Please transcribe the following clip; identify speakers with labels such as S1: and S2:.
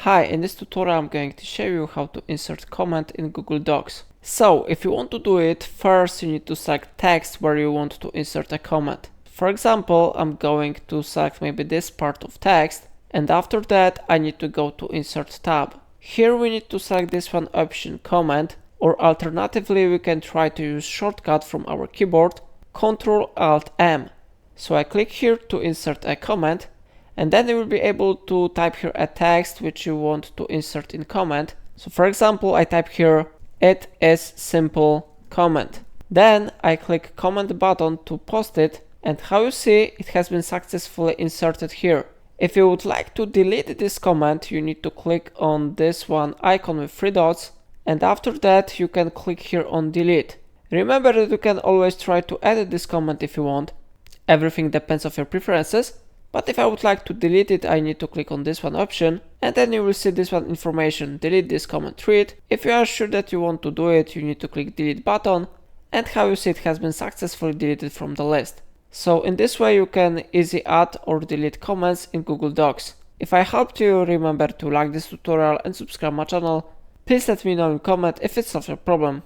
S1: Hi, in this tutorial I'm going to show you how to insert comment in Google Docs. So, if you want to do it, first you need to select text where you want to insert a comment. For example, I'm going to select maybe this part of text, and after that I need to go to Insert tab. Here we need to select this one option comment, or alternatively we can try to use shortcut from our keyboard Ctrl Alt M. So I click here to insert a comment, and then you will be able to type here a text which you want to insert in comment. So for example, I type here, "It is simple comment." Then I click comment button to post it, and how you see, it has been successfully inserted here. If you would like to delete this comment, you need to click on this one icon with 3 dots, and after that you can click here on delete. Remember that you can always try to edit this comment if you want. Everything depends on your preferences. But if I would like to delete it, I need to click on this one option, and then you will see this one information, delete this comment read. If you are sure that you want to do it, you need to click delete button, and how you see, it has been successfully deleted from the list. So in this way you can easily add or delete comments in Google Docs. If I helped you, remember to like this tutorial and subscribe my channel. Please let me know in comment if it solves your problem.